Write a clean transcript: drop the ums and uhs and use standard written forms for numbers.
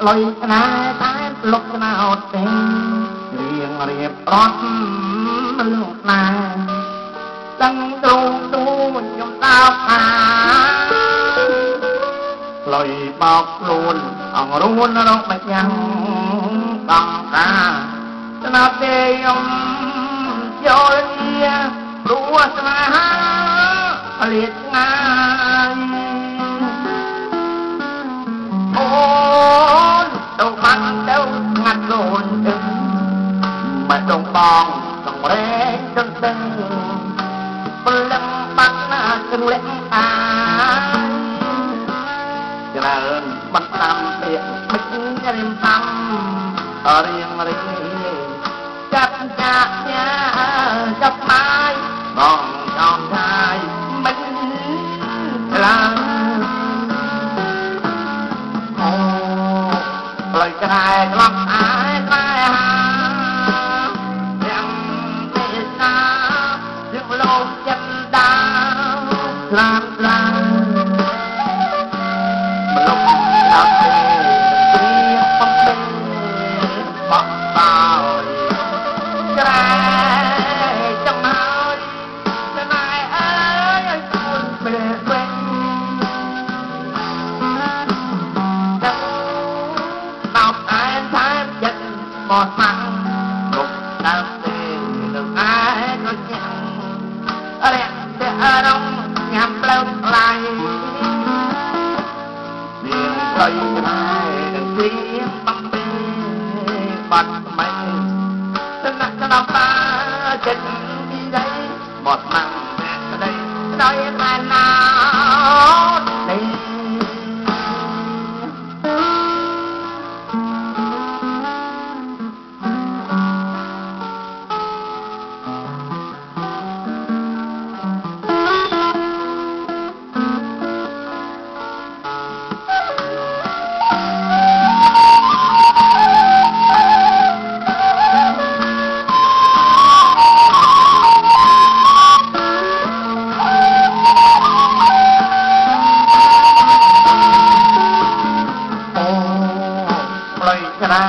លុយស្នេហ៍តែលុកស្នោតទេរៀងរៀបរត់រឿងស្នេហ៍ទាំងទ្រូងទូខ្ញុំតើថាលុយបោកខ្លួនអង្រួនរកមិនយ៉ាងបងតាស្នាប់ទេខ្ញុំចូលជាព្រោះស្នេហាលៀតងាយអូនទៅបាត់ទៅងាត់រូនទៅមិនដងបងសង្រេងចន្ទឹងព្រលឹងបាត់ណាគ្រឿងលេខអាច្រើនបន្តាមពាក្យមិនរៀមតាមរៀងរីចាប់ចាក់ញ៉ាចាប់បាយបងចំឆាយមិនខ្លាំងអូផ្លូវក្រែក្លោះអាយក្រែហាទាំងទេសនាយើងលោកចិត្តដាវស្លាប់ស្លាប់ម្លប់ដល់ទេព្រៀងបំពេញបោះបោយក្រែចំហើយស្នេហ៍អើយឲ្យខ្លួនពេលវិញដល់ដល់តែតែចិត្តបោះសាំងលោកដល់ទេនឹងឯងក៏ញ៉ាំរះតែអរំញ៉ាំផ្លូវខ្លាយនាងស្រីស្នេហ៍នឹងព្រៀងបំពេញបាត់មិនស្នាក់ស្ដាប់តាចិត្តពីដីបត់ណាំក្ដីស្ដីតែណានេះក្រែ